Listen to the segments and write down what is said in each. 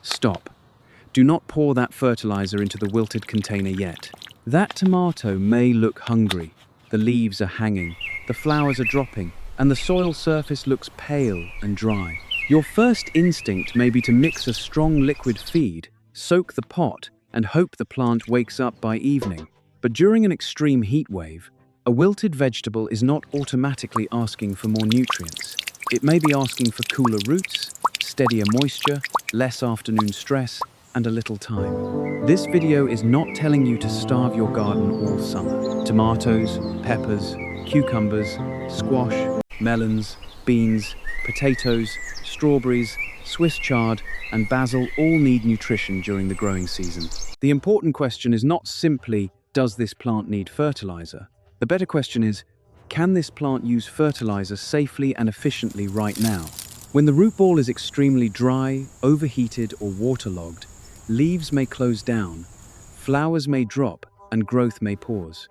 Stop. Do not pour that fertilizer into the wilted container yet. That tomato may look hungry. The leaves are hanging, the flowers are dropping, and the soil surface looks pale and dry. Your first instinct may be to mix a strong liquid feed, soak the pot, and hope the plant wakes up by evening. But during an extreme heat wave, a wilted vegetable is not automatically asking for more nutrients. It may be asking for cooler roots, steadier moisture, less afternoon stress, and a little time. This video is not telling you to starve your garden all summer. Tomatoes, peppers, cucumbers, squash, melons, beans, potatoes, strawberries, Swiss chard, and basil all need nutrition during the growing season. The important question is not simply, does this plant need fertilizer? The better question is, can this plant use fertilizer safely and efficiently right now? When the root ball is extremely dry, overheated, or waterlogged, leaves may close down, flowers may drop, and growth may pause.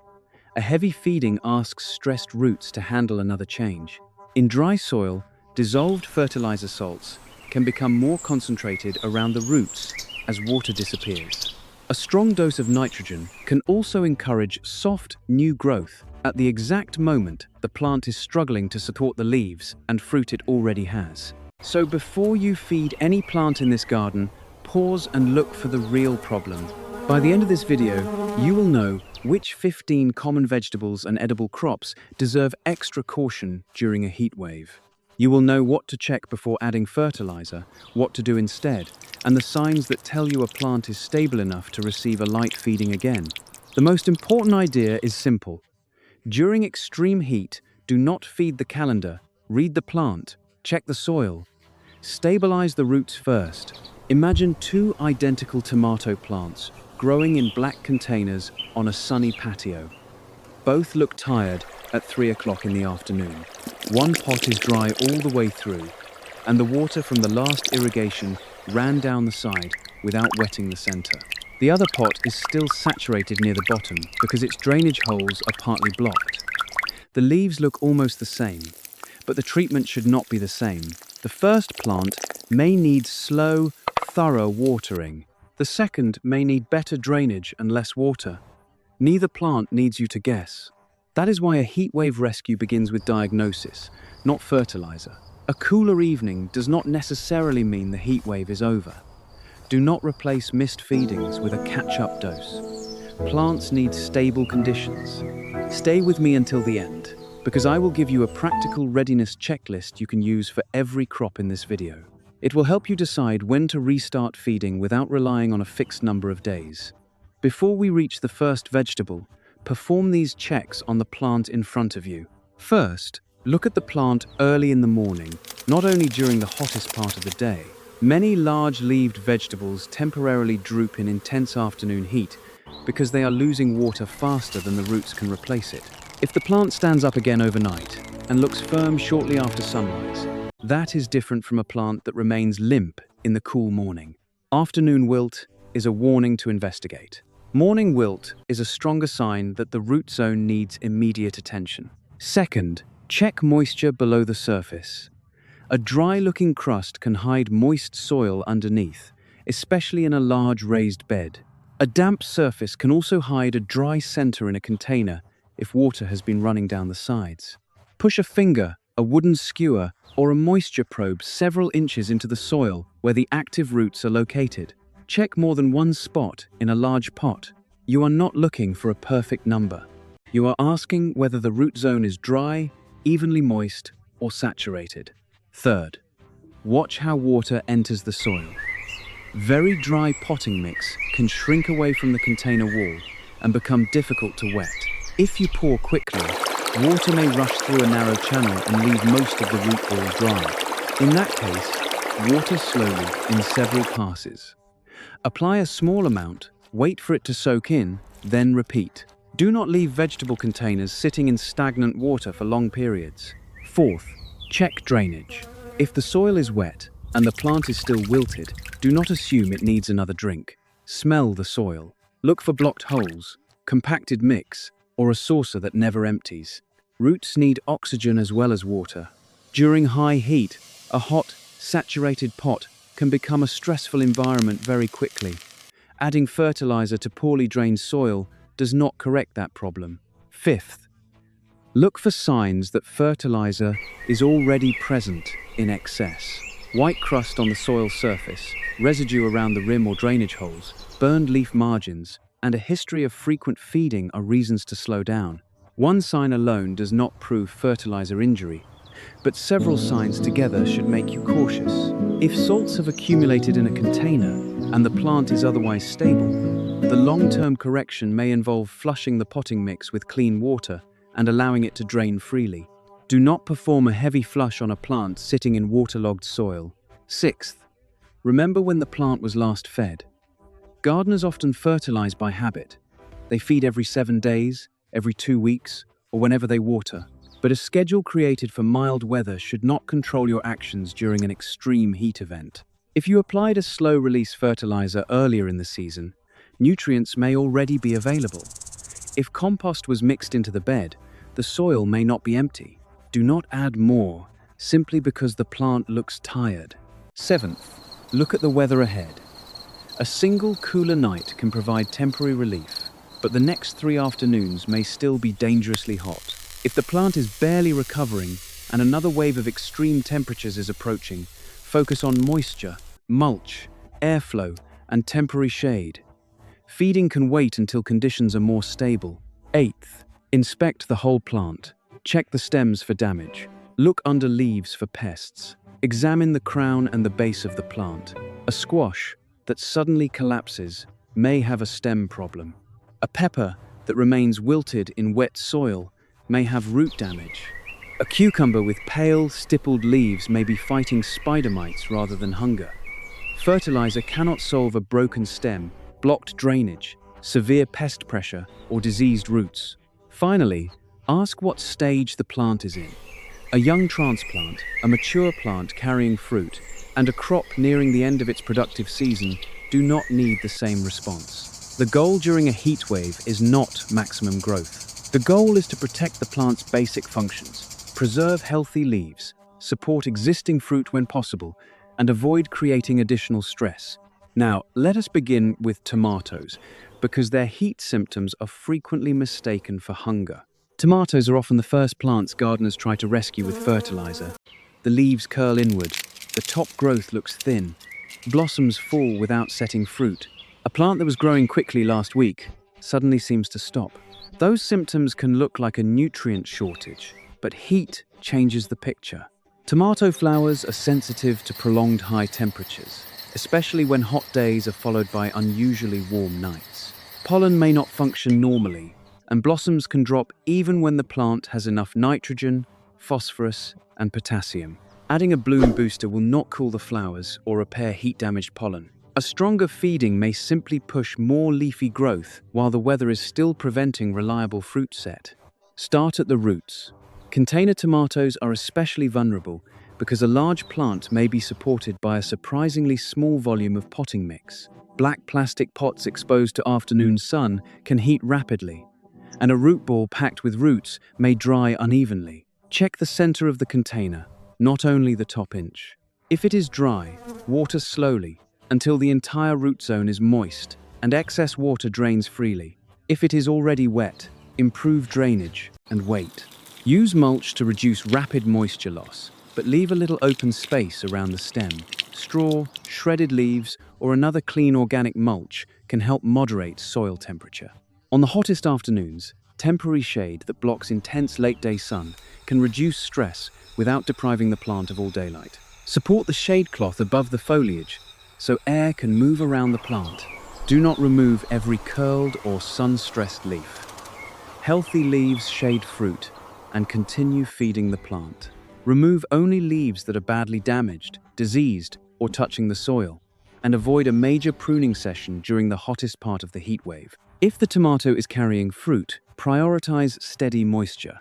A heavy feeding asks stressed roots to handle another change. In dry soil, dissolved fertilizer salts can become more concentrated around the roots as water disappears. A strong dose of nitrogen can also encourage soft, new growth at the exact moment the plant is struggling to support the leaves and fruit it already has. So before you feed any plant in this garden, pause and look for the real problem. By the end of this video, you will know which 15 common vegetables and edible crops deserve extra caution during a heat wave. You will know what to check before adding fertilizer, what to do instead, and the signs that tell you a plant is stable enough to receive a light feeding again. The most important idea is simple. During extreme heat, do not feed the calendar, read the plant, check the soil. Stabilize the roots first. Imagine two identical tomato plants growing in black containers on a sunny patio. Both look tired at 3 o'clock in the afternoon. One pot is dry all the way through, and the water from the last irrigation ran down the side without wetting the center. The other pot is still saturated near the bottom because its drainage holes are partly blocked. The leaves look almost the same, but the treatment should not be the same. The first plant may need slow, thorough watering. The second may need better drainage and less water. Neither plant needs you to guess. That is why a heatwave rescue begins with diagnosis, not fertilizer. A cooler evening does not necessarily mean the heatwave is over. Do not replace missed feedings with a catch-up dose. Plants need stable conditions. Stay with me until the end, because I will give you a practical readiness checklist you can use for every crop in this video. It will help you decide when to restart feeding without relying on a fixed number of days. Before we reach the first vegetable, perform these checks on the plant in front of you. First, look at the plant early in the morning, not only during the hottest part of the day. Many large-leaved vegetables temporarily droop in intense afternoon heat because they are losing water faster than the roots can replace it. If the plant stands up again overnight and looks firm shortly after sunrise, that is different from a plant that remains limp in the cool morning. Afternoon wilt is a warning to investigate. Morning wilt is a stronger sign that the root zone needs immediate attention. Second, check moisture below the surface. A dry-looking crust can hide moist soil underneath, especially in a large raised bed. A damp surface can also hide a dry center in a container if water has been running down the sides. Push a finger, a wooden skewer, or a moisture probe several inches into the soil where the active roots are located. Check more than one spot in a large pot. You are not looking for a perfect number. You are asking whether the root zone is dry, evenly moist, or saturated. Third, watch how water enters the soil. Very dry potting mix can shrink away from the container wall and become difficult to wet. If you pour quickly, water may rush through a narrow channel and leave most of the root ball dry. In that case, water slowly in several passes. Apply a small amount, wait for it to soak in, then repeat. Do not leave vegetable containers sitting in stagnant water for long periods. Fourth, check drainage. If the soil is wet and the plant is still wilted, do not assume it needs another drink. Smell the soil. Look for blocked holes, compacted mix, or a saucer that never empties. Roots need oxygen as well as water. During high heat, a hot, saturated pot can become a stressful environment very quickly. Adding fertilizer to poorly drained soil does not correct that problem. Fifth, look for signs that fertilizer is already present in excess. White crust on the soil surface, residue around the rim or drainage holes, burned leaf margins, and a history of frequent feeding are reasons to slow down. One sign alone does not prove fertilizer injury, but several signs together should make you cautious. If salts have accumulated in a container and the plant is otherwise stable, the long-term correction may involve flushing the potting mix with clean water and allowing it to drain freely. Do not perform a heavy flush on a plant sitting in waterlogged soil. Sixth, remember when the plant was last fed. Gardeners often fertilize by habit. They feed every 7 days, every 2 weeks, or whenever they water. But a schedule created for mild weather should not control your actions during an extreme heat event. If you applied a slow-release fertilizer earlier in the season, nutrients may already be available. If compost was mixed into the bed, the soil may not be empty. Do not add more, simply because the plant looks tired. Seventh, look at the weather ahead. A single cooler night can provide temporary relief, but the next 3 afternoons may still be dangerously hot. If the plant is barely recovering and another wave of extreme temperatures is approaching, focus on moisture, mulch, airflow, and temporary shade. Feeding can wait until conditions are more stable. Eighth, inspect the whole plant. Check the stems for damage. Look under leaves for pests. Examine the crown and the base of the plant. A squash that suddenly collapses may have a stem problem. A pepper that remains wilted in wet soil may have root damage. A cucumber with pale, stippled leaves may be fighting spider mites rather than hunger. Fertilizer cannot solve a broken stem, blocked drainage, severe pest pressure, or diseased roots. Finally, ask what stage the plant is in. A young transplant, a mature plant carrying fruit, and a crop nearing the end of its productive season do not need the same response. The goal during a heat wave is not maximum growth. The goal is to protect the plant's basic functions, preserve healthy leaves, support existing fruit when possible, and avoid creating additional stress. Now, let us begin with tomatoes, because their heat symptoms are frequently mistaken for hunger. Tomatoes are often the first plants gardeners try to rescue with fertilizer. The leaves curl inward, the top growth looks thin, blossoms fall without setting fruit. A plant that was growing quickly last week suddenly seems to stop. Those symptoms can look like a nutrient shortage, but heat changes the picture. Tomato flowers are sensitive to prolonged high temperatures, especially when hot days are followed by unusually warm nights. Pollen may not function normally, and blossoms can drop even when the plant has enough nitrogen, phosphorus, and potassium. Adding a bloom booster will not cool the flowers or repair heat-damaged pollen. A stronger feeding may simply push more leafy growth while the weather is still preventing reliable fruit set. Start at the roots. Container tomatoes are especially vulnerable because a large plant may be supported by a surprisingly small volume of potting mix. Black plastic pots exposed to afternoon sun can heat rapidly, and a root ball packed with roots may dry unevenly. Check the center of the container, not only the top inch. If it is dry, water slowly until the entire root zone is moist and excess water drains freely. If it is already wet, improve drainage and wait. Use mulch to reduce rapid moisture loss, but leave a little open space around the stem. Straw, shredded leaves, or another clean organic mulch can help moderate soil temperature. On the hottest afternoons, temporary shade that blocks intense late-day sun can reduce stress without depriving the plant of all daylight. Support the shade cloth above the foliage so air can move around the plant. Do not remove every curled or sun-stressed leaf. Healthy leaves shade fruit and continue feeding the plant. Remove only leaves that are badly damaged, diseased, or touching the soil, and avoid a major pruning session during the hottest part of the heat wave. If the tomato is carrying fruit, prioritize steady moisture.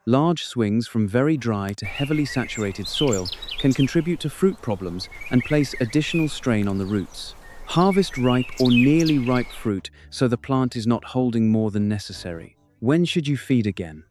Large swings from very dry to heavily saturated soil can contribute to fruit problems and place additional strain on the roots. Harvest ripe or nearly ripe fruit so the plant is not holding more than necessary. When should you feed again?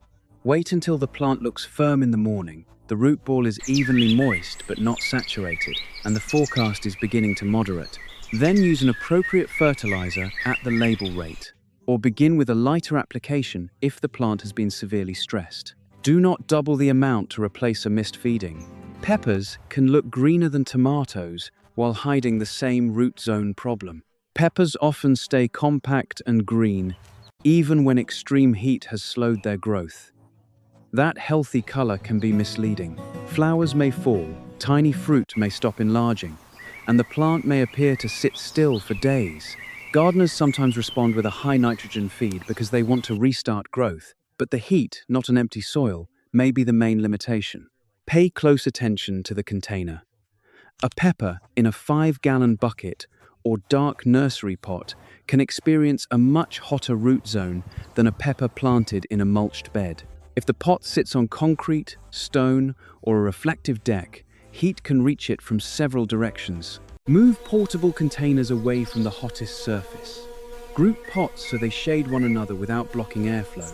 Wait until the plant looks firm in the morning, The root ball is evenly moist but not saturated, and the forecast is beginning to moderate. Then use an appropriate fertilizer at the label rate, or begin with a lighter application if the plant has been severely stressed. Do not double the amount to replace a missed feeding. Peppers can look greener than tomatoes while hiding the same root zone problem. Peppers often stay compact and green, even when extreme heat has slowed their growth. That healthy color can be misleading. Flowers may fall, tiny fruit may stop enlarging, and the plant may appear to sit still for days. Gardeners sometimes respond with a high nitrogen feed because they want to restart growth, but the heat, not an empty soil, may be the main limitation. Pay close attention to the container. A pepper in a 5-gallon bucket or dark nursery pot can experience a much hotter root zone than a pepper planted in a mulched bed. If the pot sits on concrete, stone, or a reflective deck, heat can reach it from several directions. Move portable containers away from the hottest surface. Group pots so they shade one another without blocking airflow.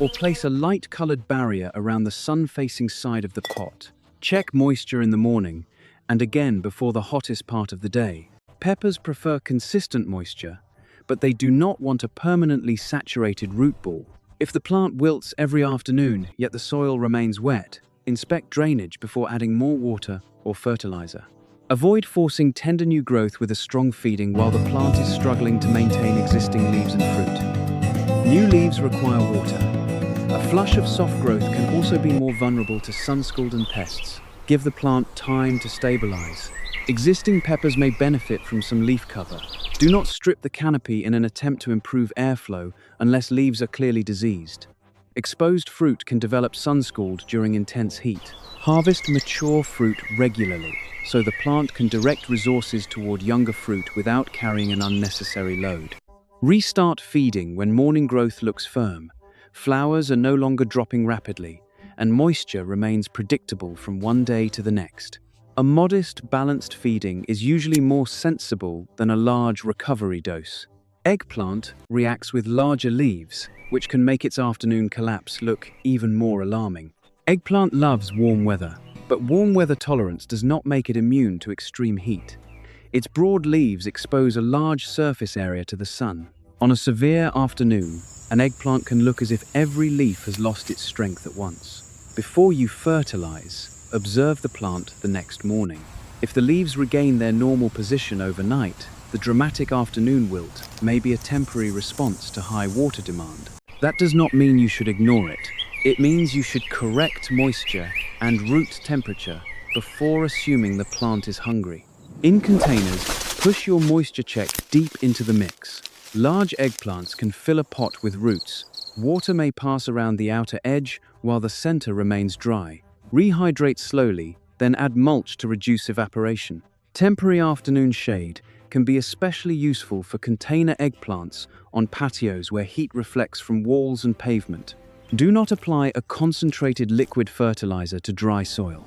Or place a light-colored barrier around the sun-facing side of the pot. Check moisture in the morning, and again before the hottest part of the day. Peppers prefer consistent moisture, but they do not want a permanently saturated root ball. If the plant wilts every afternoon, yet the soil remains wet, inspect drainage before adding more water or fertilizer. Avoid forcing tender new growth with a strong feeding while the plant is struggling to maintain existing leaves and fruit. New leaves require water. A flush of soft growth can also be more vulnerable to sun-scald and pests. Give the plant time to stabilize. Existing peppers may benefit from some leaf cover. Do not strip the canopy in an attempt to improve airflow unless leaves are clearly diseased. Exposed fruit can develop sun-scald during intense heat. Harvest mature fruit regularly, so the plant can direct resources toward younger fruit without carrying an unnecessary load. Restart feeding when morning growth looks firm. Flowers are no longer dropping rapidly, and moisture remains predictable from one day to the next. A modest, balanced feeding is usually more sensible than a large recovery dose. Eggplant reacts with larger leaves, which can make its afternoon collapse look even more alarming. Eggplant loves warm weather, but warm weather tolerance does not make it immune to extreme heat. Its broad leaves expose a large surface area to the sun. On a severe afternoon, an eggplant can look as if every leaf has lost its strength at once. Before you fertilize, observe the plant the next morning. If the leaves regain their normal position overnight, the dramatic afternoon wilt may be a temporary response to high water demand. That does not mean you should ignore it. It means you should correct moisture and root temperature before assuming the plant is hungry. In containers, push your moisture check deep into the mix. Large eggplants can fill a pot with roots. Water may pass around the outer edge while the center remains dry. Rehydrate slowly, then add mulch to reduce evaporation. Temporary afternoon shade can be especially useful for container eggplants on patios where heat reflects from walls and pavement. Do not apply a concentrated liquid fertilizer to dry soil.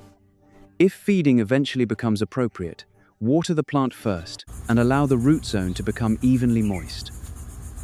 If feeding eventually becomes appropriate, water the plant first and allow the root zone to become evenly moist.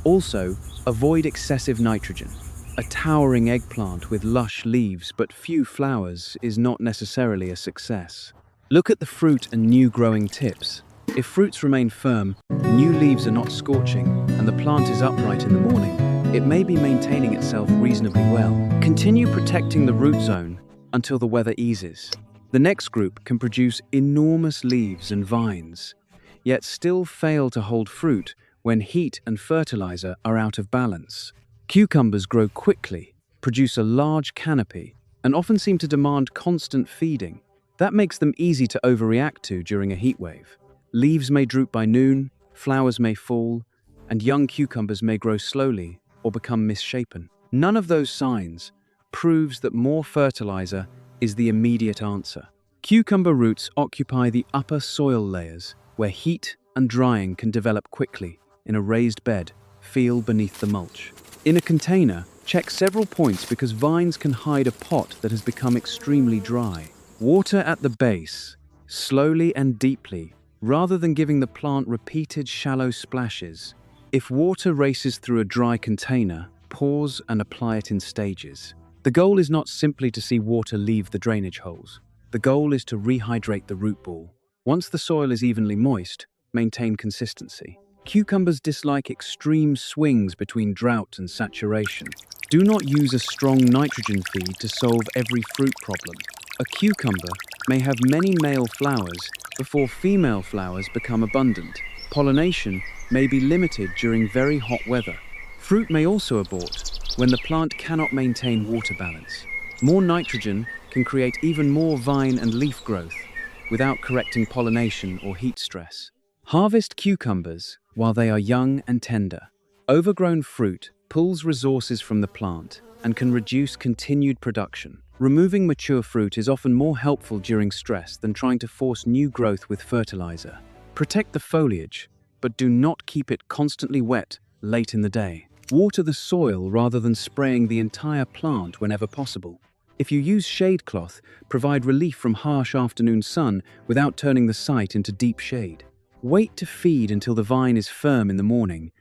Also, avoid excessive nitrogen. A towering eggplant with lush leaves but few flowers is not necessarily a success. Look at the fruit and new growing tips. If fruits remain firm, new leaves are not scorching, and the plant is upright in the morning, it may be maintaining itself reasonably well. Continue protecting the root zone until the weather eases. The next group can produce enormous leaves and vines, yet still fail to hold fruit when heat and fertilizer are out of balance. Cucumbers grow quickly, produce a large canopy, and often seem to demand constant feeding. That makes them easy to overreact to during a heat wave. Leaves may droop by noon, flowers may fall, and young cucumbers may grow slowly or become misshapen. None of those signs proves that more fertilizer is the immediate answer. Cucumber roots occupy the upper soil layers, where heat and drying can develop quickly in a raised bed, feel beneath the mulch. In a container, check several points because vines can hide a pot that has become extremely dry. Water at the base, slowly and deeply, rather than giving the plant repeated shallow splashes. If water races through a dry container, pause and apply it in stages. The goal is not simply to see water leave the drainage holes. The goal is to rehydrate the root ball. Once the soil is evenly moist, maintain consistency. Cucumbers dislike extreme swings between drought and saturation. Do not use a strong nitrogen feed to solve every fruit problem. A cucumber may have many male flowers before female flowers become abundant. Pollination may be limited during very hot weather. Fruit may also abort when the plant cannot maintain water balance. More nitrogen can create even more vine and leaf growth without correcting pollination or heat stress. Harvest cucumbers while they are young and tender. Overgrown fruit pulls resources from the plant and can reduce continued production. Removing mature fruit is often more helpful during stress than trying to force new growth with fertilizer. Protect the foliage, but do not keep it constantly wet late in the day. Water the soil rather than spraying the entire plant whenever possible. If you use shade cloth, provide relief from harsh afternoon sun without turning the site into deep shade. Wait to feed until the vine is firm in the morning.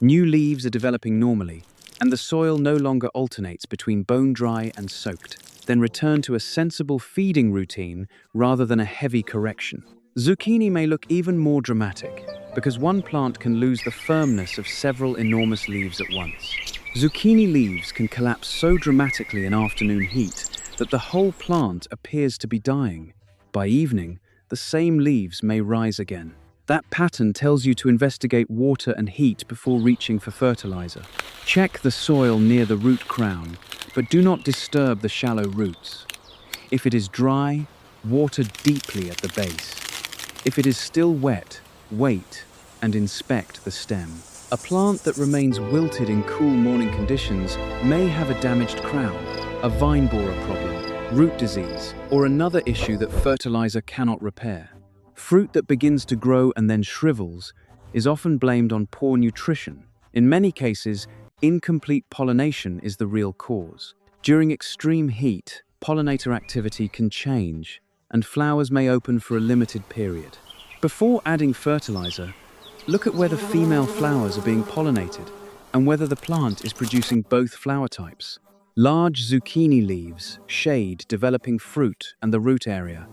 New leaves are developing normally, and the soil no longer alternates between bone dry and soaked. Then return to a sensible feeding routine rather than a heavy correction. Zucchini may look even more dramatic, because one plant can lose the firmness of several enormous leaves at once. Zucchini leaves can collapse so dramatically in afternoon heat that the whole plant appears to be dying. By evening, the same leaves may rise again. That pattern tells you to investigate water and heat before reaching for fertilizer. Check the soil near the root crown, but do not disturb the shallow roots. If it is dry, water deeply at the base. If it is still wet, wait and inspect the stem. A plant that remains wilted in cool morning conditions may have a damaged crown, a vine borer problem, root disease, or another issue that fertilizer cannot repair. Fruit that begins to grow and then shrivels is often blamed on poor nutrition. In many cases, incomplete pollination is the real cause. During extreme heat, pollinator activity can change, and flowers may open for a limited period. Before adding fertilizer, look at whether female flowers are being pollinated and whether the plant is producing both flower types. Large zucchini leaves shade developing fruit and the root area.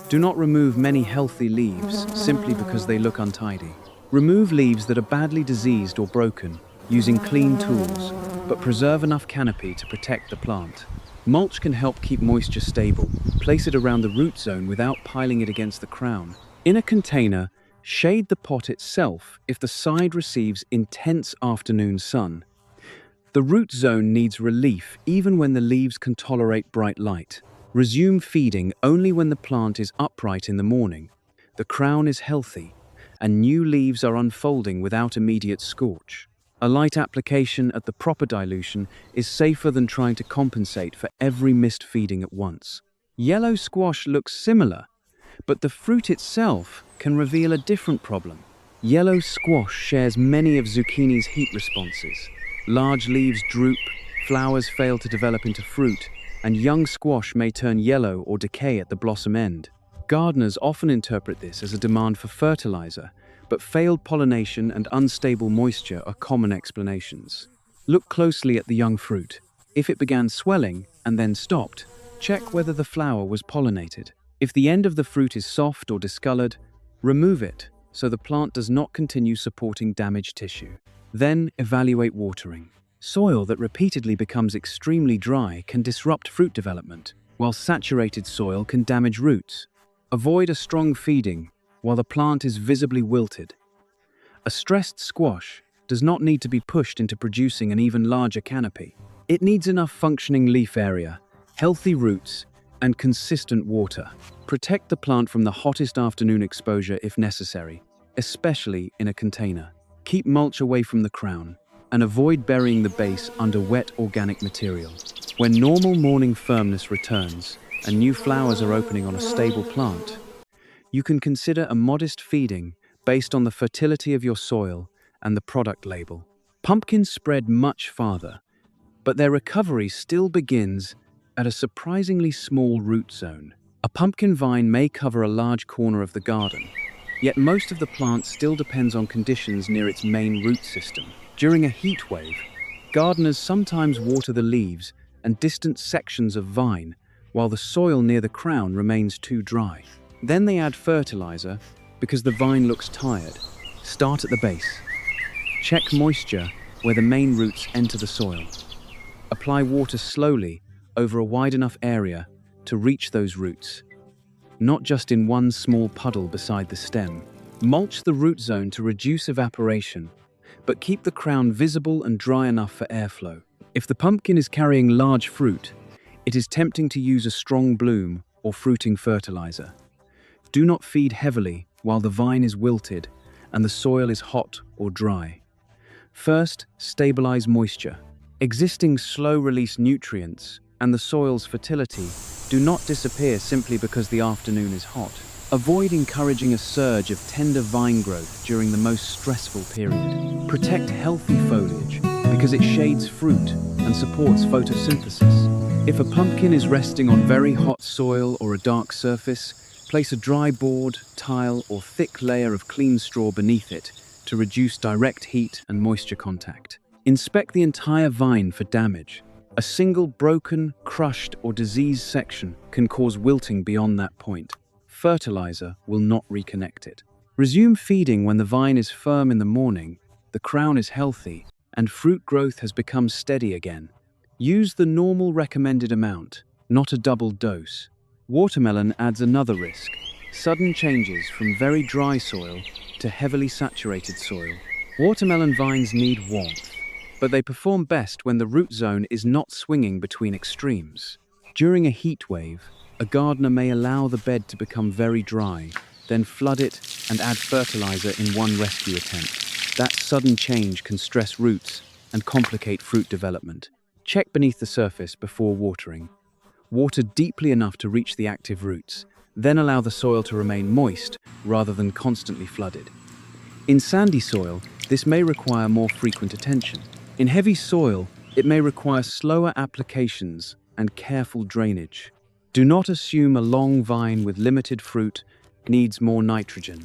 Do not remove many healthy leaves simply because they look untidy. Remove leaves that are badly diseased or broken using clean tools, but preserve enough canopy to protect the plant. Mulch can help keep moisture stable. Place it around the root zone without piling it against the crown. In a container, shade the pot itself if the side receives intense afternoon sun. The root zone needs relief even when the leaves can tolerate bright light. Resume feeding only when the plant is upright in the morning, the crown is healthy, and new leaves are unfolding without immediate scorch. A light application at the proper dilution is safer than trying to compensate for every missed feeding at once. Yellow squash looks similar, but the fruit itself can reveal a different problem. Yellow squash shares many of zucchini's heat responses. Large leaves droop, flowers fail to develop into fruit, and young squash may turn yellow or decay at the blossom end. Gardeners often interpret this as a demand for fertilizer, but failed pollination and unstable moisture are common explanations. Look closely at the young fruit. If it began swelling and then stopped, check whether the flower was pollinated. If the end of the fruit is soft or discolored, remove it so the plant does not continue supporting damaged tissue. Then evaluate watering. Soil that repeatedly becomes extremely dry can disrupt fruit development, while saturated soil can damage roots. Avoid a strong feeding while the plant is visibly wilted. A stressed squash does not need to be pushed into producing an even larger canopy. It needs enough functioning leaf area, healthy roots, and consistent water. Protect the plant from the hottest afternoon exposure if necessary, especially in a container. Keep mulch away from the crown, and avoid burying the base under wet organic material. When normal morning firmness returns and new flowers are opening on a stable plant, you can consider a modest feeding based on the fertility of your soil and the product label. Pumpkins spread much farther, but their recovery still begins at a surprisingly small root zone. A pumpkin vine may cover a large corner of the garden, yet most of the plant still depends on conditions near its main root system. During a heat wave, gardeners sometimes water the leaves and distant sections of vine, while the soil near the crown remains too dry. Then they add fertilizer because the vine looks tired. Start at the base. Check moisture where the main roots enter the soil. Apply water slowly over a wide enough area to reach those roots, not just in one small puddle beside the stem. Mulch the root zone to reduce evaporation, but keep the crown visible and dry enough for airflow. If the pumpkin is carrying large fruit, it is tempting to use a strong bloom or fruiting fertilizer. Do not feed heavily while the vine is wilted and the soil is hot or dry. First, stabilize moisture. Existing slow-release nutrients and the soil's fertility do not disappear simply because the afternoon is hot. Avoid encouraging a surge of tender vine growth during the most stressful period. Protect healthy foliage because it shades fruit and supports photosynthesis. If a pumpkin is resting on very hot soil or a dark surface, place a dry board, tile, or thick layer of clean straw beneath it to reduce direct heat and moisture contact. Inspect the entire vine for damage. A single broken, crushed, or diseased section can cause wilting beyond that point. Fertilizer will not reconnect it. Resume feeding when the vine is firm in the morning, the crown is healthy, and fruit growth has become steady again. Use the normal recommended amount, not a double dose. Watermelon adds another risk: sudden changes from very dry soil to heavily saturated soil. Watermelon vines need warmth, but they perform best when the root zone is not swinging between extremes. During a heat wave, a gardener may allow the bed to become very dry, then flood it and add fertilizer in one rescue attempt. That sudden change can stress roots and complicate fruit development. Check beneath the surface before watering. Water deeply enough to reach the active roots, then allow the soil to remain moist rather than constantly flooded. In sandy soil, this may require more frequent attention. In heavy soil, it may require slower applications and careful drainage. Do not assume a long vine with limited fruit needs more nitrogen.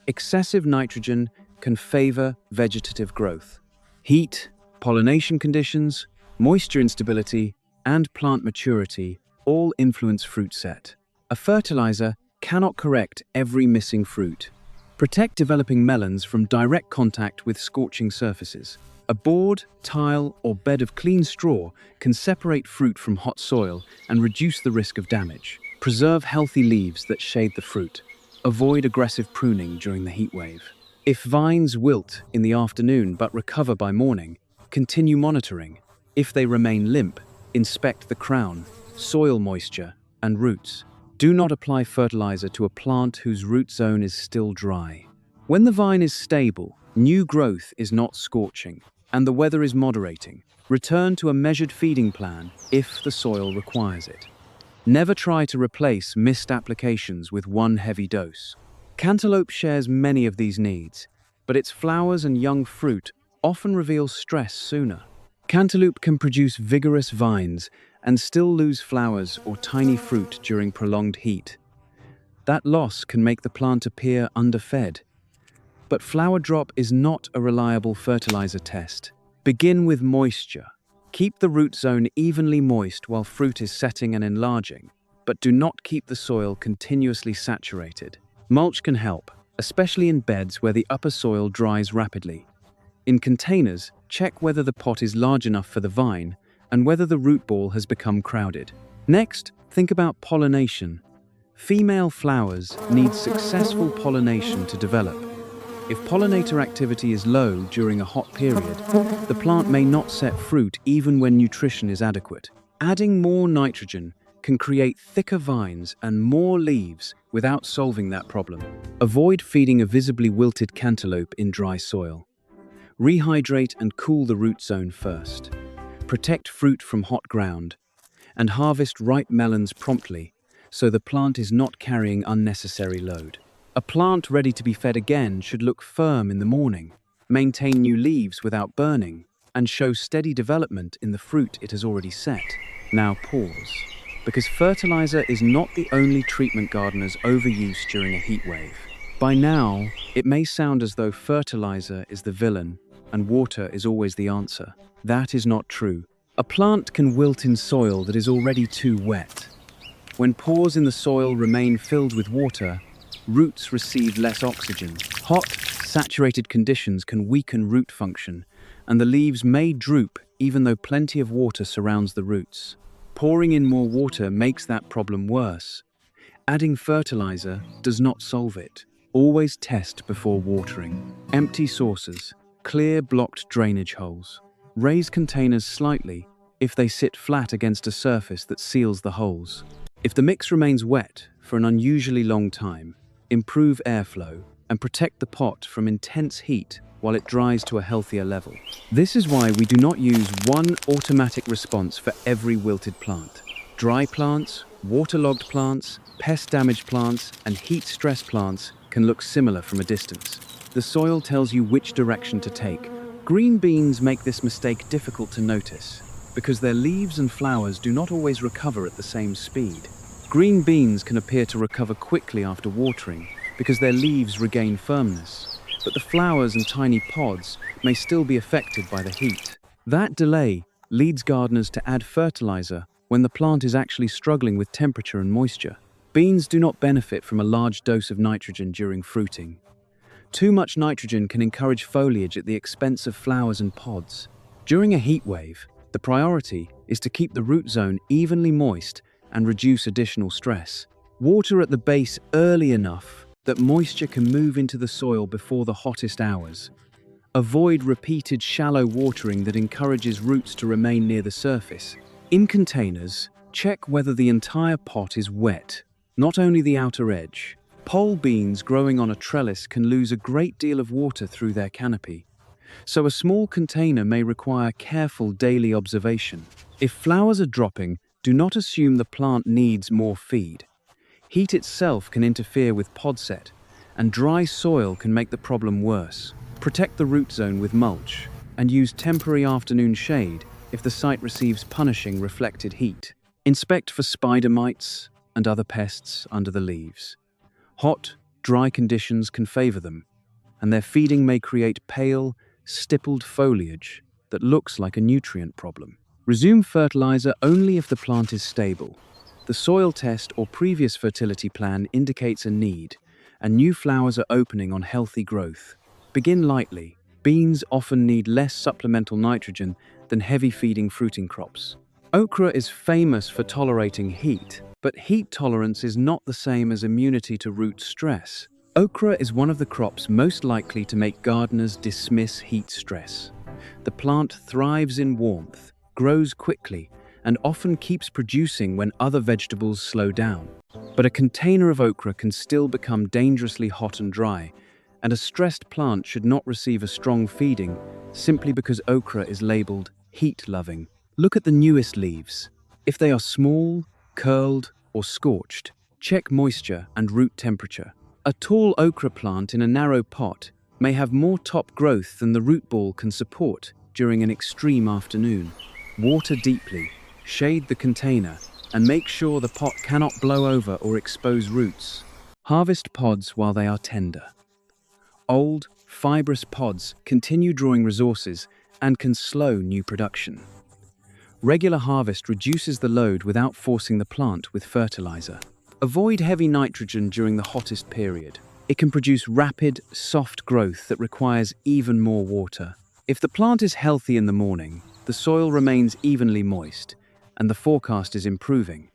Excessive nitrogen can favor vegetative growth. Heat, pollination conditions, moisture instability, and plant maturity all influence fruit set. A fertilizer cannot correct every missing fruit. Protect developing melons from direct contact with scorching surfaces. A board, tile, or bed of clean straw can separate fruit from hot soil and reduce the risk of damage. Preserve healthy leaves that shade the fruit. Avoid aggressive pruning during the heat wave. If vines wilt in the afternoon but recover by morning, continue monitoring. If they remain limp, inspect the crown, soil moisture, and roots. Do not apply fertilizer to a plant whose root zone is still dry. When the vine is stable, new growth is not scorching, and the weather is moderating, return to a measured feeding plan if the soil requires it. Never try to replace missed applications with one heavy dose. Cantaloupe shares many of these needs, but its flowers and young fruit often reveal stress sooner. Cantaloupe can produce vigorous vines and still lose flowers or tiny fruit during prolonged heat. That loss can make the plant appear underfed. But flower drop is not a reliable fertilizer test. Begin with moisture. Keep the root zone evenly moist while fruit is setting and enlarging, but do not keep the soil continuously saturated. Mulch can help, especially in beds where the upper soil dries rapidly. In containers, check whether the pot is large enough for the vine and whether the root ball has become crowded. Next, think about pollination. Female flowers need successful pollination to develop. If pollinator activity is low during a hot period, the plant may not set fruit even when nutrition is adequate. Adding more nitrogen can create thicker vines and more leaves without solving that problem. Avoid feeding a visibly wilted cantaloupe in dry soil. Rehydrate and cool the root zone first. Protect fruit from hot ground, and harvest ripe melons promptly so the plant is not carrying unnecessary load. A plant ready to be fed again should look firm in the morning, maintain new leaves without burning, and show steady development in the fruit it has already set. Now pause, because fertilizer is not the only treatment gardeners overuse during a heat wave. By now, it may sound as though fertilizer is the villain and water is always the answer. That is not true. A plant can wilt in soil that is already too wet. When pores in the soil remain filled with water, roots receive less oxygen. Hot, saturated conditions can weaken root function, and the leaves may droop even though plenty of water surrounds the roots. Pouring in more water makes that problem worse. Adding fertilizer does not solve it. Always test before watering. Empty saucers, clear blocked drainage holes. Raise containers slightly if they sit flat against a surface that seals the holes. If the mix remains wet for an unusually long time, improve airflow and protect the pot from intense heat while it dries to a healthier level. This is why we do not use one automatic response for every wilted plant. Dry plants, waterlogged plants, pest-damaged plants, and heat-stressed plants can look similar from a distance. The soil tells you which direction to take. Green beans make this mistake difficult to notice because their leaves and flowers do not always recover at the same speed. Green beans can appear to recover quickly after watering because their leaves regain firmness, but the flowers and tiny pods may still be affected by the heat. That delay leads gardeners to add fertilizer when the plant is actually struggling with temperature and moisture. Beans do not benefit from a large dose of nitrogen during fruiting. Too much nitrogen can encourage foliage at the expense of flowers and pods. During a heat wave, the priority is to keep the root zone evenly moist and reduce additional stress. Water at the base early enough that moisture can move into the soil before the hottest hours. Avoid repeated shallow watering that encourages roots to remain near the surface. In containers, check whether the entire pot is wet, not only the outer edge. Pole beans growing on a trellis can lose a great deal of water through their canopy, so a small container may require careful daily observation. If flowers are dropping, do not assume the plant needs more feed. Heat itself can interfere with pod set, and dry soil can make the problem worse. Protect the root zone with mulch, and use temporary afternoon shade if the site receives punishing reflected heat. Inspect for spider mites and other pests under the leaves. Hot, dry conditions can favor them, and their feeding may create pale, stippled foliage that looks like a nutrient problem. Resume fertilizer only if the plant is stable. The soil test or previous fertility plan indicates a need, and new flowers are opening on healthy growth. Begin lightly. Beans often need less supplemental nitrogen than heavy-feeding fruiting crops. Okra is famous for tolerating heat, but heat tolerance is not the same as immunity to root stress. Okra is one of the crops most likely to make gardeners dismiss heat stress. The plant thrives in warmth, grows quickly, and often keeps producing when other vegetables slow down. But a container of okra can still become dangerously hot and dry, and a stressed plant should not receive a strong feeding simply because okra is labeled heat-loving. Look at the newest leaves. If they are small, curled, or scorched, check moisture and root temperature. A tall okra plant in a narrow pot may have more top growth than the root ball can support during an extreme afternoon. Water deeply, shade the container, and make sure the pot cannot blow over or expose roots. Harvest pods while they are tender. Old, fibrous pods continue drawing resources and can slow new production. Regular harvest reduces the load without forcing the plant with fertilizer. Avoid heavy nitrogen during the hottest period. It can produce rapid, soft growth that requires even more water. If the plant is healthy in the morning, the soil remains evenly moist, and the forecast is improving.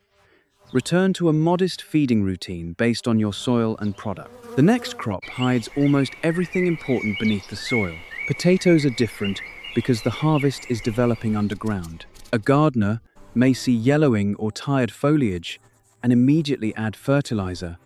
Return to a modest feeding routine based on your soil and product. The next crop hides almost everything important beneath the soil. Potatoes are different because the harvest is developing underground. A gardener may see yellowing or tired foliage and immediately add fertilizer,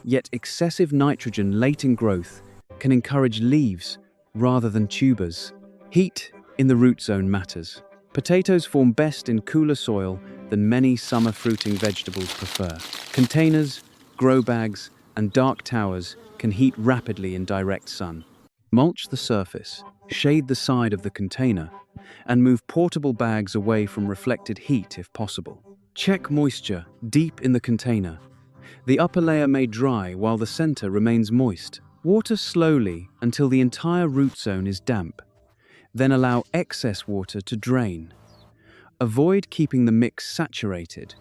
yet excessive nitrogen late in growth can encourage leaves rather than tubers. Heat in the root zone matters. Potatoes form best in cooler soil than many summer fruiting vegetables prefer. Containers, grow bags, and dark towers can heat rapidly in direct sun. Mulch the surface, shade the side of the container, and move portable bags away from reflected heat if possible. Check moisture deep in the container. The upper layer may dry while the center remains moist. Water slowly until the entire root zone is damp. Then allow excess water to drain. Avoid keeping the mix saturated,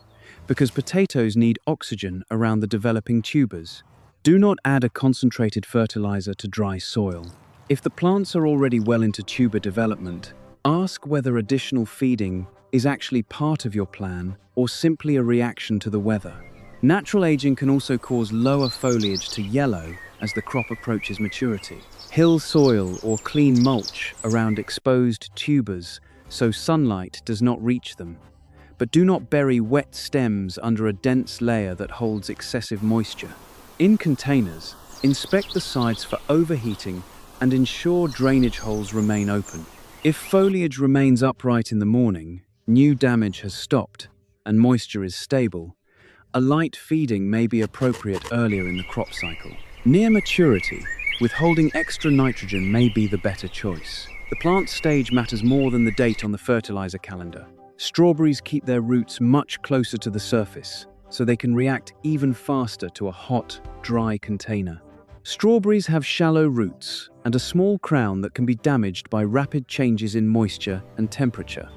because potatoes need oxygen around the developing tubers. Do not add a concentrated fertilizer to dry soil. If the plants are already well into tuber development, ask whether additional feeding is actually part of your plan or simply a reaction to the weather. Natural aging can also cause lower foliage to yellow as the crop approaches maturity. Hill soil or clean mulch around exposed tubers so sunlight does not reach them. But do not bury wet stems under a dense layer that holds excessive moisture. In containers, inspect the sides for overheating and ensure drainage holes remain open. If foliage remains upright in the morning, new damage has stopped, and moisture is stable, a light feeding may be appropriate earlier in the crop cycle. Near maturity, withholding extra nitrogen may be the better choice. The plant stage matters more than the date on the fertilizer calendar. Strawberries keep their roots much closer to the surface, so they can react even faster to a hot, dry container. Strawberries have shallow roots and a small crown that can be damaged by rapid changes in moisture and temperature.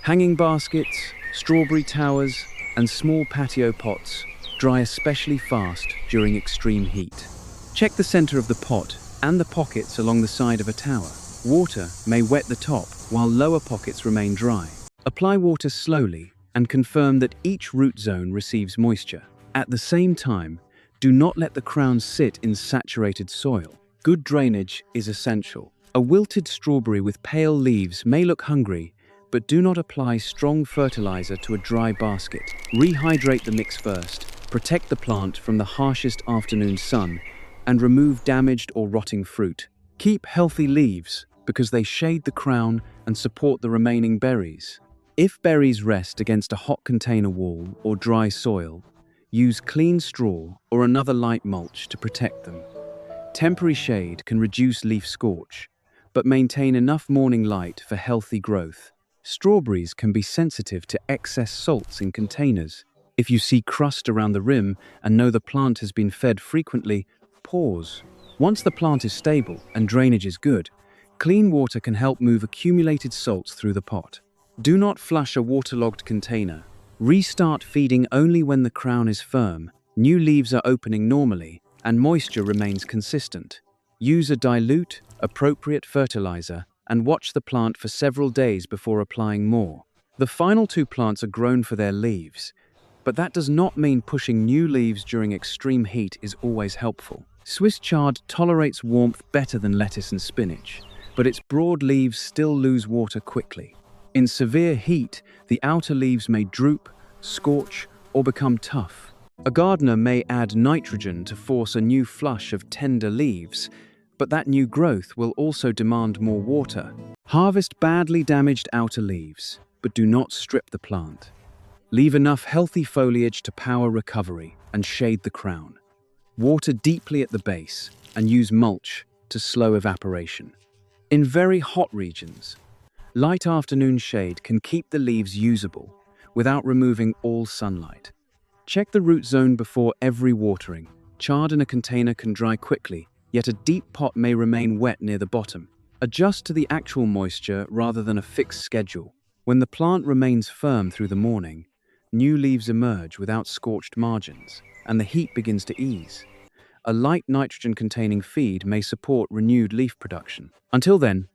Hanging baskets, strawberry towers, and small patio pots dry especially fast during extreme heat. Check the center of the pot and the pockets along the side of a tower. Water may wet the top while lower pockets remain dry. Apply water slowly and confirm that each root zone receives moisture. At the same time, do not let the crown sit in saturated soil. Good drainage is essential. A wilted strawberry with pale leaves may look hungry, but do not apply strong fertilizer to a dry basket. Rehydrate the mix first, protect the plant from the harshest afternoon sun, and remove damaged or rotting fruit. Keep healthy leaves because they shade the crown and support the remaining berries. If berries rest against a hot container wall or dry soil, use clean straw or another light mulch to protect them. Temporary shade can reduce leaf scorch, but maintain enough morning light for healthy growth. Strawberries can be sensitive to excess salts in containers. If you see crust around the rim and know the plant has been fed frequently, pause. Once the plant is stable and drainage is good, clean water can help move accumulated salts through the pot. Do not flush a waterlogged container. Restart feeding only when the crown is firm, new leaves are opening normally, and moisture remains consistent. Use a dilute, appropriate fertilizer and watch the plant for several days before applying more. The final two plants are grown for their leaves, but that does not mean pushing new leaves during extreme heat is always helpful. Swiss chard tolerates warmth better than lettuce and spinach, but its broad leaves still lose water quickly. In severe heat, the outer leaves may droop, scorch, or become tough. A gardener may add nitrogen to force a new flush of tender leaves, but that new growth will also demand more water. Harvest badly damaged outer leaves, but do not strip the plant. Leave enough healthy foliage to power recovery and shade the crown. Water deeply at the base and use mulch to slow evaporation. In very hot regions, light afternoon shade can keep the leaves usable without removing all sunlight. Check the root zone before every watering. Chard in a container can dry quickly, yet a deep pot may remain wet near the bottom. Adjust to the actual moisture rather than a fixed schedule. When the plant remains firm through the morning, new leaves emerge without scorched margins, and the heat begins to ease. A light nitrogen-containing feed may support renewed leaf production. Until then,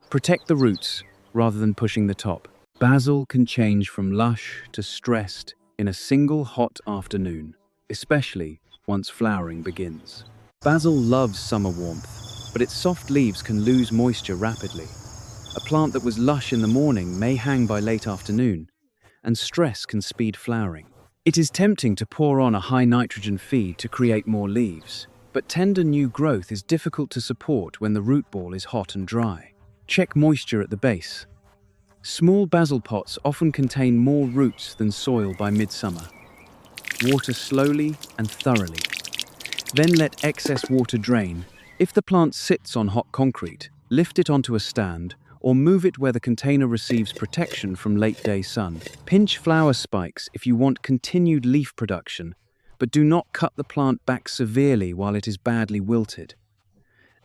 protect the roots rather than pushing the top. Basil can change from lush to stressed in a single hot afternoon, especially once flowering begins. Basil loves summer warmth, but its soft leaves can lose moisture rapidly. A plant that was lush in the morning may hang by late afternoon, and stress can speed flowering. It is tempting to pour on a high nitrogen feed to create more leaves, but tender new growth is difficult to support when the root ball is hot and dry. Check moisture at the base. Small basil pots often contain more roots than soil by midsummer. Water slowly and thoroughly. Then let excess water drain. If the plant sits on hot concrete, lift it onto a stand or move it where the container receives protection from late-day sun. Pinch flower spikes if you want continued leaf production, but do not cut the plant back severely while it is badly wilted.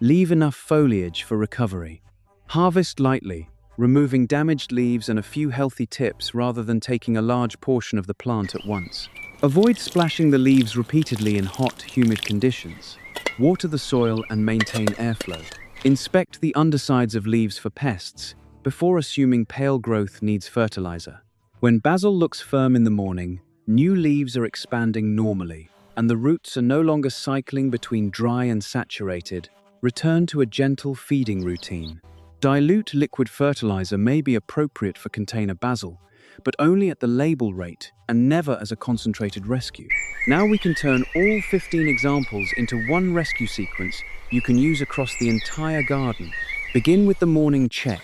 Leave enough foliage for recovery. Harvest lightly, removing damaged leaves and a few healthy tips rather than taking a large portion of the plant at once. Avoid splashing the leaves repeatedly in hot, humid conditions. Water the soil and maintain airflow. Inspect the undersides of leaves for pests before assuming pale growth needs fertilizer. When basil looks firm in the morning, new leaves are expanding normally, and the roots are no longer cycling between dry and saturated. Return to a gentle feeding routine. Dilute liquid fertilizer may be appropriate for container basil, but only at the label rate and never as a concentrated rescue. Now we can turn all 15 examples into one rescue sequence you can use across the entire garden. Begin with the morning check.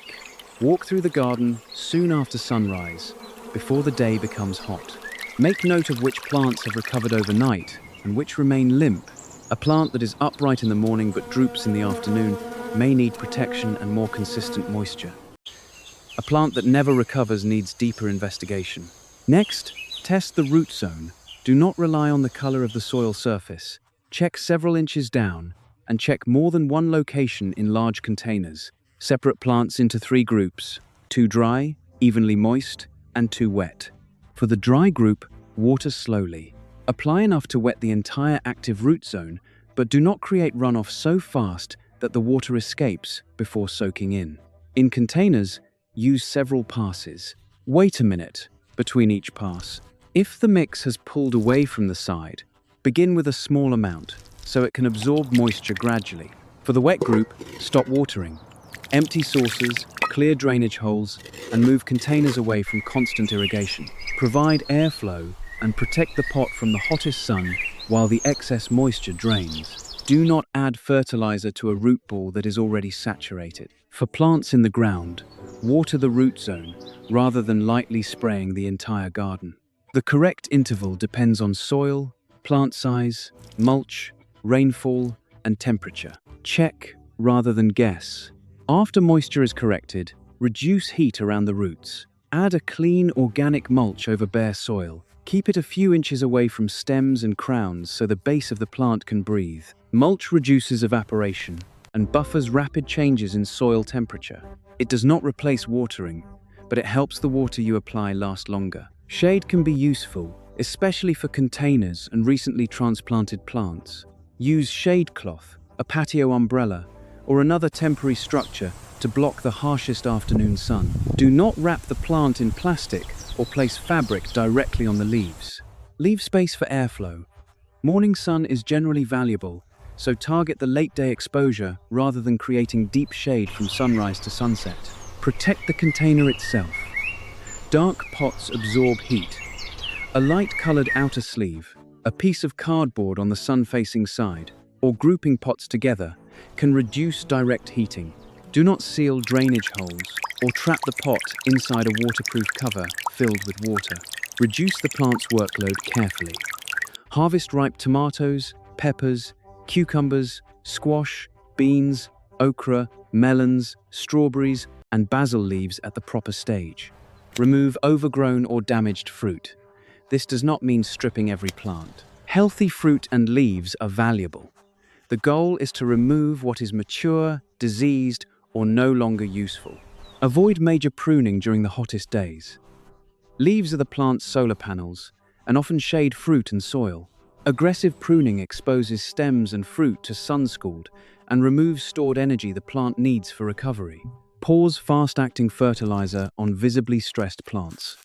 Walk through the garden soon after sunrise, before the day becomes hot. Make note of which plants have recovered overnight and which remain limp. A plant that is upright in the morning but droops in the afternoon may need protection and more consistent moisture. A plant that never recovers needs deeper investigation. Next, test the root zone. Do not rely on the color of the soil surface. Check several inches down and check more than one location in large containers. Separate plants into 3 groups: 2 dry, evenly moist, and 2 wet. For the dry group, water slowly. Apply enough to wet the entire active root zone, but do not create runoff so fast that the water escapes before soaking in. In containers, use several passes. Wait a minute between each pass. If the mix has pulled away from the side, begin with a small amount so it can absorb moisture gradually. For the wet group, stop watering. Empty saucers, clear drainage holes, and move containers away from constant irrigation. Provide airflow and protect the pot from the hottest sun while the excess moisture drains. Do not add fertilizer to a root ball that is already saturated. For plants in the ground, water the root zone rather than lightly spraying the entire garden. The correct interval depends on soil, plant size, mulch, rainfall, and temperature. Check rather than guess. After moisture is corrected, reduce heat around the roots. Add a clean organic mulch over bare soil. Keep it a few inches away from stems and crowns so the base of the plant can breathe. Mulch reduces evaporation and buffers rapid changes in soil temperature. It does not replace watering, but it helps the water you apply last longer. Shade can be useful, especially for containers and recently transplanted plants. Use shade cloth, a patio umbrella, or another temporary structure to block the harshest afternoon sun. Do not wrap the plant in plastic or place fabric directly on the leaves. Leave space for airflow. Morning sun is generally valuable, so target the late day exposure rather than creating deep shade from sunrise to sunset. Protect the container itself. Dark pots absorb heat. A light-colored outer sleeve, a piece of cardboard on the sun-facing side, or grouping pots together can reduce direct heating. Do not seal drainage holes or trap the pot inside a waterproof cover filled with water. Reduce the plant's workload carefully. Harvest ripe tomatoes, peppers, cucumbers, squash, beans, okra, melons, strawberries, and basil leaves at the proper stage. Remove overgrown or damaged fruit. This does not mean stripping every plant. Healthy fruit and leaves are valuable. The goal is to remove what is mature, diseased, or no longer useful. Avoid major pruning during the hottest days. Leaves are the plant's solar panels and often shade fruit and soil. Aggressive pruning exposes stems and fruit to sun-scald and removes stored energy the plant needs for recovery. Pause fast-acting fertilizer on visibly stressed plants.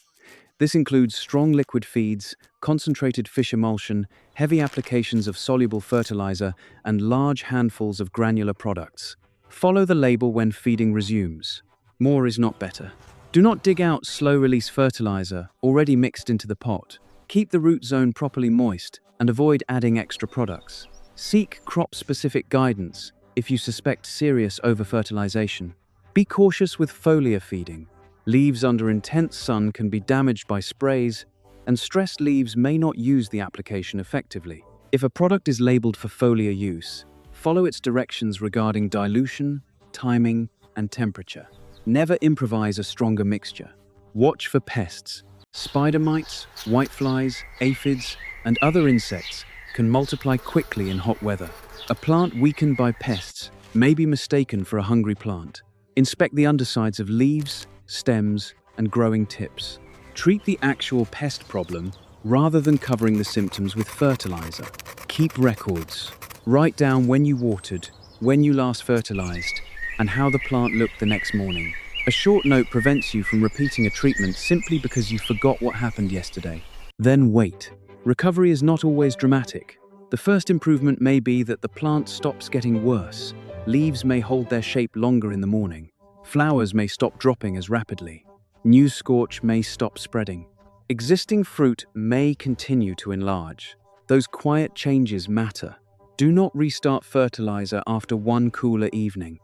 This includes strong liquid feeds, concentrated fish emulsion, heavy applications of soluble fertilizer, and large handfuls of granular products. Follow the label when feeding resumes. More is not better. Do not dig out slow-release fertilizer already mixed into the pot. Keep the root zone properly moist and avoid adding extra products. Seek crop-specific guidance if you suspect serious over-fertilization. Be cautious with foliar feeding. Leaves under intense sun can be damaged by sprays, and stressed leaves may not use the application effectively. If a product is labeled for foliar use, follow its directions regarding dilution, timing, and temperature. Never improvise a stronger mixture. Watch for pests. Spider mites, whiteflies, aphids, and other insects can multiply quickly in hot weather. A plant weakened by pests may be mistaken for a hungry plant. Inspect the undersides of leaves, stems, and growing tips. Treat the actual pest problem rather than covering the symptoms with fertilizer. Keep records. Write down when you watered, when you last fertilized, and how the plant looked the next morning. A short note prevents you from repeating a treatment simply because you forgot what happened yesterday. Then wait. Recovery is not always dramatic. The first improvement may be that the plant stops getting worse. Leaves may hold their shape longer in the morning. Flowers may stop dropping as rapidly. New scorch may stop spreading. Existing fruit may continue to enlarge. Those quiet changes matter. Do not restart fertilizer after one cooler evening.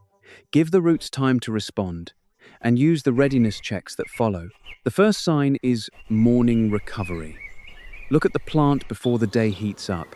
Give the roots time to respond, and use the readiness checks that follow. The first sign is morning recovery. Look at the plant before the day heats up.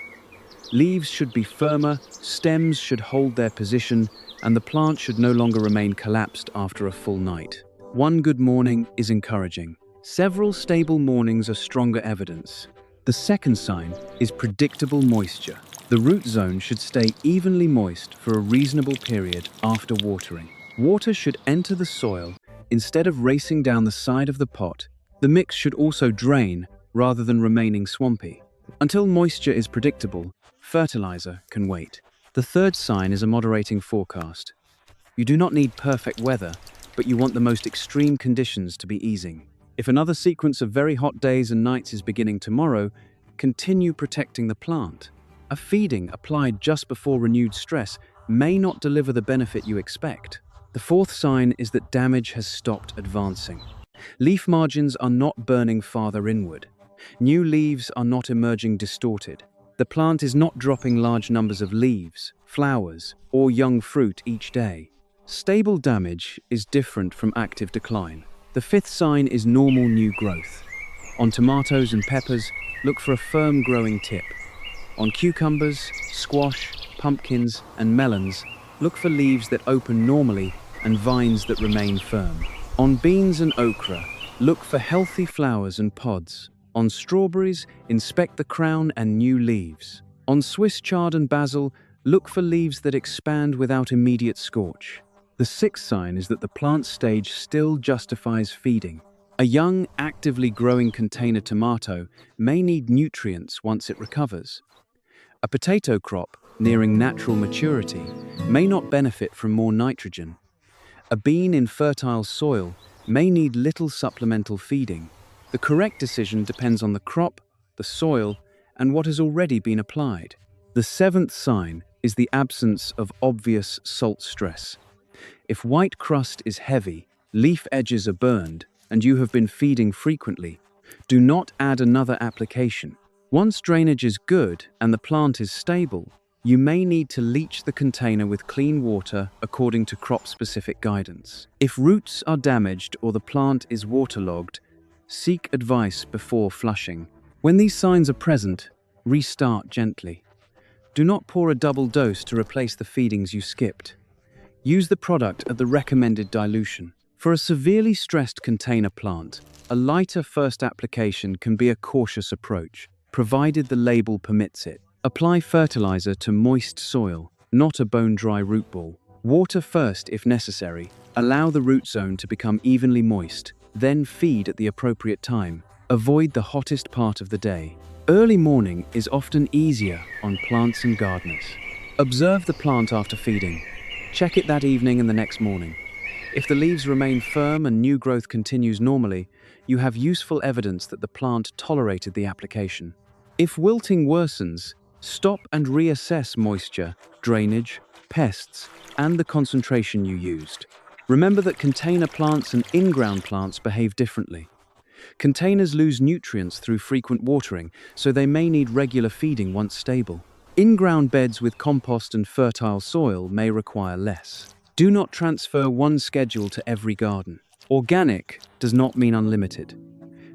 Leaves should be firmer, stems should hold their position, and the plant should no longer remain collapsed after a full night. One good morning is encouraging. Several stable mornings are stronger evidence. The second sign is predictable moisture. The root zone should stay evenly moist for a reasonable period after watering. Water should enter the soil instead of racing down the side of the pot. The mix should also drain rather than remaining swampy. Until moisture is predictable, fertilizer can wait. The third sign is a moderating forecast. You do not need perfect weather, but you want the most extreme conditions to be easing. If another sequence of very hot days and nights is beginning tomorrow, continue protecting the plant. A feeding applied just before renewed stress may not deliver the benefit you expect. The fourth sign is that damage has stopped advancing. Leaf margins are not burning farther inward. New leaves are not emerging distorted. The plant is not dropping large numbers of leaves, flowers, or young fruit each day. Stable damage is different from active decline. The fifth sign is normal new growth. On tomatoes and peppers, look for a firm growing tip. On cucumbers, squash, pumpkins, and melons, look for leaves that open normally and vines that remain firm. On beans and okra, look for healthy flowers and pods. On strawberries, inspect the crown and new leaves. On Swiss chard and basil, look for leaves that expand without immediate scorch. The sixth sign is that the plant stage still justifies feeding. A young, actively growing container tomato may need nutrients once it recovers. A potato crop, nearing natural maturity, may not benefit from more nitrogen. A bean in fertile soil may need little supplemental feeding. The correct decision depends on the crop, the soil, and what has already been applied. The seventh sign is the absence of obvious salt stress. If white crust is heavy, leaf edges are burned, and you have been feeding frequently, do not add another application. Once drainage is good and the plant is stable, you may need to leach the container with clean water according to crop-specific guidance. If roots are damaged or the plant is waterlogged, seek advice before flushing. When these signs are present, restart gently. Do not pour a double dose to replace the feedings you skipped. Use the product at the recommended dilution. For a severely stressed container plant, a lighter first application can be a cautious approach, provided the label permits it. Apply fertilizer to moist soil, not a bone-dry root ball. Water first if necessary. Allow the root zone to become evenly moist, then feed at the appropriate time. Avoid the hottest part of the day. Early morning is often easier on plants and gardeners. Observe the plant after feeding. Check it that evening and the next morning. If the leaves remain firm and new growth continues normally, you have useful evidence that the plant tolerated the application. If wilting worsens, stop and reassess moisture, drainage, pests, and the concentration you used. Remember that container plants and in-ground plants behave differently. Containers lose nutrients through frequent watering, so they may need regular feeding once stable. In-ground beds with compost and fertile soil may require less. Do not transfer one schedule to every garden. Organic does not mean unlimited.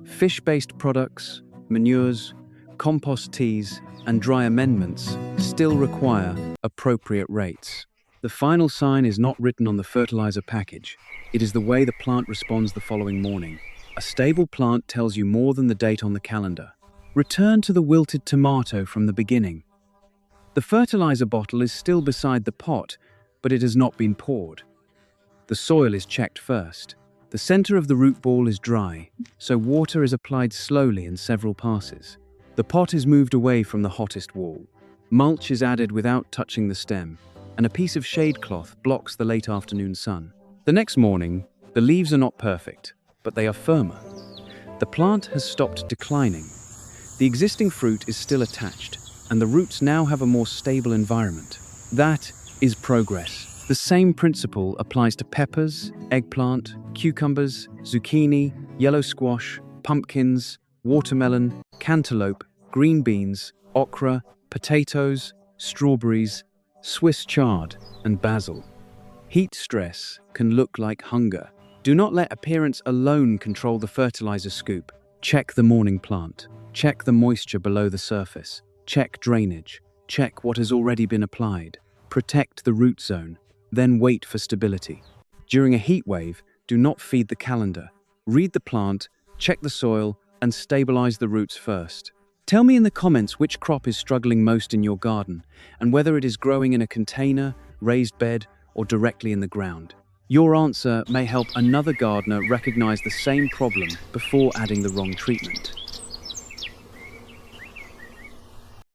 Fish-based products, manures, compost teas, and dry amendments still require appropriate rates. The final sign is not written on the fertilizer package. It is the way the plant responds the following morning. A stable plant tells you more than the date on the calendar. Return to the wilted tomato from the beginning. The fertilizer bottle is still beside the pot, but it has not been poured. The soil is checked first. The center of the root ball is dry, so water is applied slowly in several passes. The pot is moved away from the hottest wall. Mulch is added without touching the stem, and a piece of shade cloth blocks the late afternoon sun. The next morning, the leaves are not perfect, but they are firmer. The plant has stopped declining. The existing fruit is still attached, and the roots now have a more stable environment. That is progress. The same principle applies to peppers, eggplant, cucumbers, zucchini, yellow squash, pumpkins, watermelon, cantaloupe, green beans, okra, potatoes, strawberries, Swiss chard, and basil. Heat stress can look like hunger. Do not let appearance alone control the fertilizer scoop. Check the morning plant. Check the moisture below the surface. Check drainage. Check what has already been applied. Protect the root zone. Then wait for stability. During a heat wave, do not feed the calendar. Read the plant, check the soil, and stabilize the roots first. Tell me in the comments which crop is struggling most in your garden, and whether it is growing in a container, raised bed, or directly in the ground. Your answer may help another gardener recognize the same problem before adding the wrong treatment.